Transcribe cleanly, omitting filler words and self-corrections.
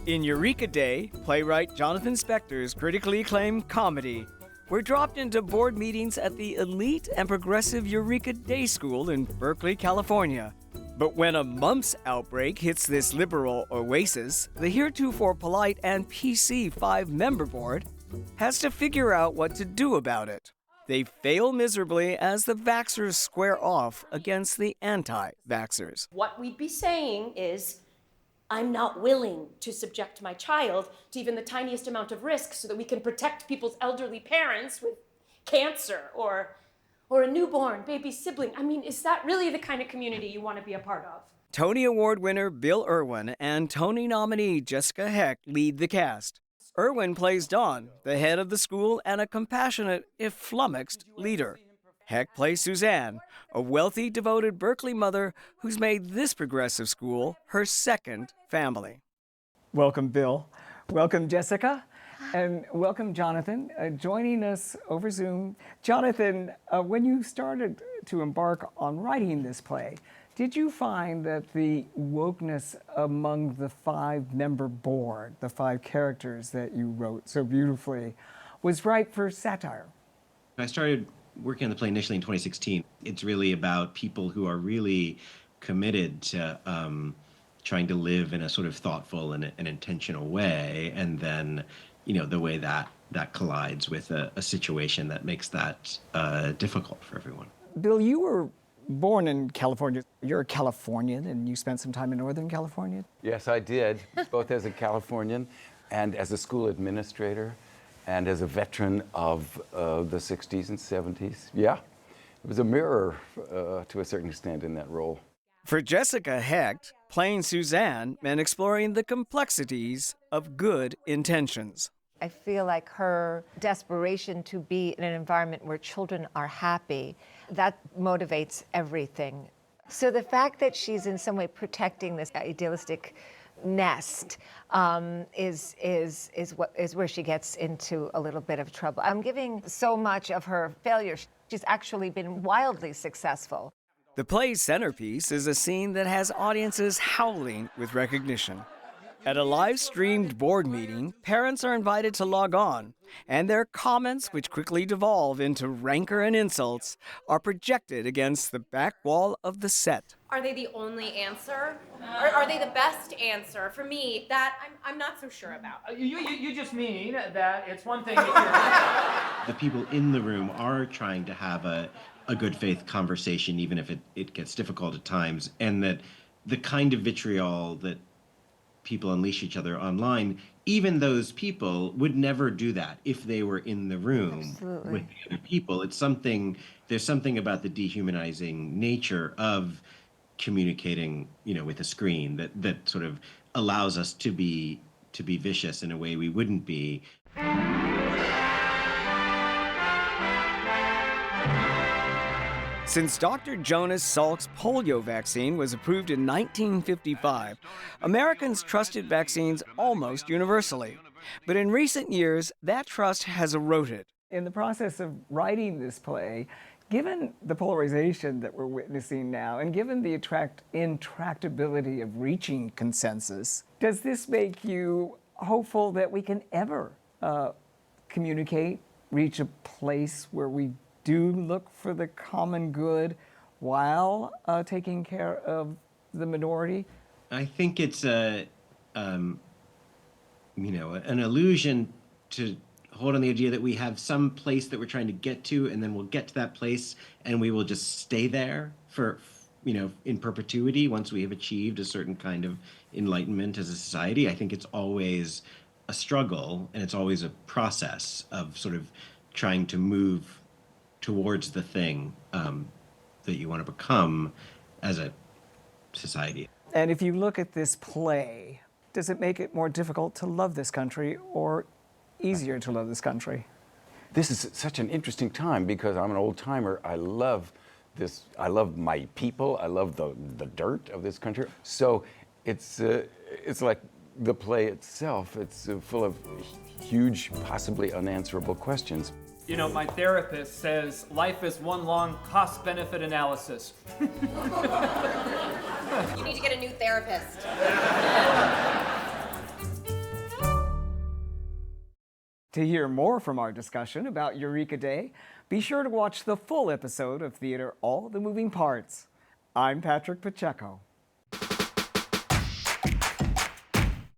In Eureka Day, playwright Jonathan Spector's critically acclaimed comedy, we're dropped into board meetings at the elite and progressive Eureka Day School in Berkeley, California. But when a mumps outbreak hits this liberal oasis, the heretofore polite and PC 5-member board has to figure out what to do about it. They fail miserably as the vaxxers square off against the anti-vaxxers. What we'd be saying is, I'm not willing to subject my child to even the tiniest amount of risk so that we can protect people's elderly parents with cancer or a newborn baby sibling. I mean, is that really the kind of community you want to be a part of? Tony Award winner Bill Irwin and Tony nominee Jessica Heck lead the cast. Irwin plays Dawn, the head of the school and a compassionate, if flummoxed, leader. Heck plays Suzanne, a wealthy, devoted Berkeley mother who's made this progressive school her second family. Welcome, Bill. Welcome, Jessica. And welcome, Jonathan, joining us over Zoom. Jonathan, when you started to embark on writing this play, did you find that the wokeness among the 5-member board, the 5 characters that you wrote so beautifully, was ripe for satire? I started working on the play initially in 2016. It's really about people who are really committed to trying to live in a sort of thoughtful and an intentional way, and then, you know, the way that collides with a situation that makes that difficult for everyone. Bill, you were born in California. You're a Californian, and you spent some time in Northern California? Yes, I did, both as a Californian and as a school administrator and as a veteran of the 60s and 70s. Yeah, it was a mirror to a certain extent in that role. For Jessica Hecht, playing Suzanne meant exploring the complexities of good intentions. I feel like her desperation to be in an environment where children are happy, that motivates everything. So the fact that she's in some way protecting this idealistic nest is where she gets into a little bit of trouble. I'm giving so much of her failure. She's actually been wildly successful. The play's centerpiece is a scene that has audiences howling with recognition. At a live-streamed board meeting, parents are invited to log on, and their comments, which quickly devolve into rancor and insults, are projected against the back wall of the set. Are they the only answer? Or are they the best answer? For me, that I'm not so sure about. You just mean that it's one thing if The people in the room are trying to have a good faith conversation, even if it gets difficult at times, and that the kind of vitriol that people unleash each other online, even those people would never do that if they were in the room Absolutely. With the other people. There's something about the dehumanizing nature of communicating, you know, with a screen that sort of allows us to be vicious in a way we wouldn't be. Since Dr. Jonas Salk's polio vaccine was approved in 1955, Americans trusted vaccines almost universally. But in recent years, that trust has eroded. In the process of writing this play, given the polarization that we're witnessing now, and given the intractability of reaching consensus, does this make you hopeful that we can ever communicate, reach a place where we do look for the common good while taking care of the minority? I think it's an illusion to hold on the idea that we have some place that we're trying to get to, and then we'll get to that place and we will just stay there for, in perpetuity once we have achieved a certain kind of enlightenment as a society. I think it's always a struggle, and it's always a process of sort of trying to move towards the thing that you want to become as a society. And if you look at this play, does it make it more difficult to love this country or easier to love this country? This is such an interesting time because I'm an old timer. I love this. I love my people. I love the dirt of this country. So it's like the play itself. It's full of huge, possibly unanswerable questions. You know, my therapist says life is one long cost-benefit analysis. You need to get a new therapist. To hear more from our discussion about Eureka Day, be sure to watch the full episode of Theater All the Moving Parts. I'm Patrick Pacheco.